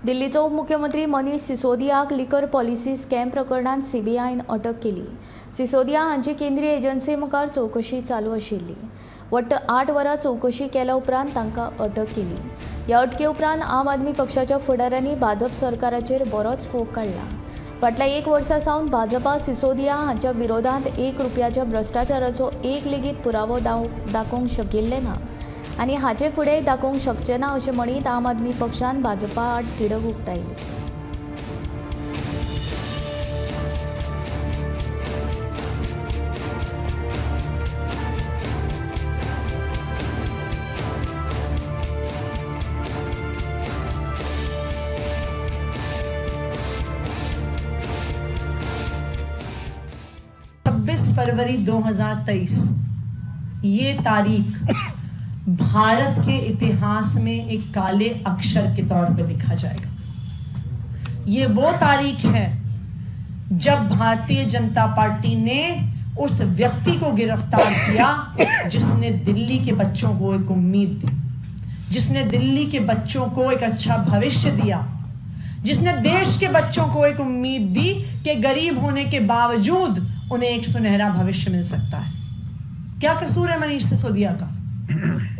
दिल्लीचो उपमुख्यमंत्री Manish सिसोदियाक liquor policy scam प्रकरणात सीबीआयन अटक केली। सिसोदिया हांची केंद्रीय एजन्सी मुखार चौकशी चालू आशिल्ली। वट्ट 8 वरां चौकशी केल्या उपरांत तांकां अटक केली। ह्या अटके उपरांत आम आदमी पक्षाच्या फुडाऱ्यांनी भाजप सरकाराचेर बरोच फोग काडला। फाटल्या 1 वर्सा सावन भाजपा सिसोदिया हांच्या विरोधांत 1 रुपयाच्या भ्रष्टाचाराचो एक लेगीत पुरावो दाखोवंक शिकिल्ले ना आनी हाचे फुडें दाखोवंक शकचे ना अशें म्हणीत आम आदमी पक्षान भाजपा आड तिडक उक्तायली। फरवरी 2023 ये तारीख भारत के इतिहास में एक काले अक्षर के तौर पर लिखा जाएगा। ये वो तारीख है जब भारतीय जनता पार्टी ने उस व्यक्ति को गिरफ्तार किया जिसने दिल्ली के बच्चों को एक उम्मीद दी, जिसने दिल्ली के बच्चों को एक अच्छा भविष्य दिया, जिसने देश के बच्चों को एक उम्मीद दी कि गरीब होने के बावजूद उन्हें एक सुनहरा भविष्य मिल सकता है। क्या कसूर है मनीष सिसोदिया का?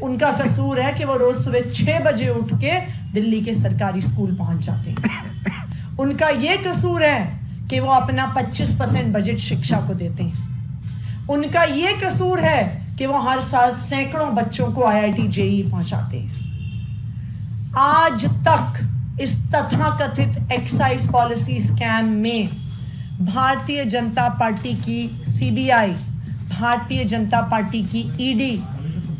उनका कसूर है कि वो रोज सुबह 6 बजे उठ के दिल्ली के सरकारी स्कूल पहुंच जाते हैं। उनका ये कसूर है कि वो अपना 25% बजट शिक्षा को देते हैं। उनका ये कसूर है कि वो हर साल सैकड़ों बच्चों को IIT JEE पहुंचाते हैं। आज तक इस तथाकथित एक्साइज पॉलिसी स्कैम में भारतीय जनता पार्टी की CBI, भारतीय जनता पार्टी की ED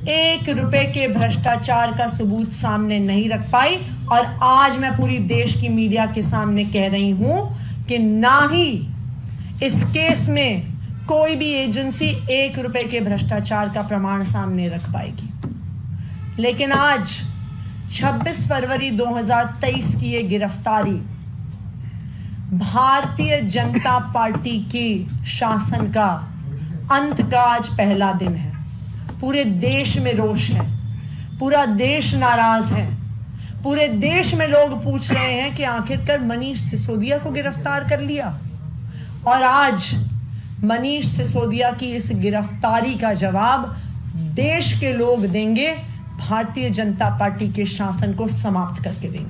1 रुपए के भ्रष्टाचार का सबूत सामने नहीं रख पाई। और आज मैं पूरी देश की मीडिया के सामने कह रही हूं कि ना ही इस केस में कोई भी एजेंसी 1 रुपए के भ्रष्टाचार का प्रमाण सामने रख पाएगी। लेकिन आज 26 फरवरी 2023 की ये गिरफ्तारी भारतीय जनता पार्टी की शासन का अंत का आज पहला दिन है। पूरे देश में रोष है, पूरा देश नाराज है, पूरे देश में लोग पूछ रहे हैं कि आखिरकार मनीष सिसोदिया को गिरफ्तार कर लिया। और आज मनीष सिसोदिया की इस गिरफ्तारी का जवाब देश के लोग देंगे, भारतीय जनता पार्टी के शासन को समाप्त करके देंगे।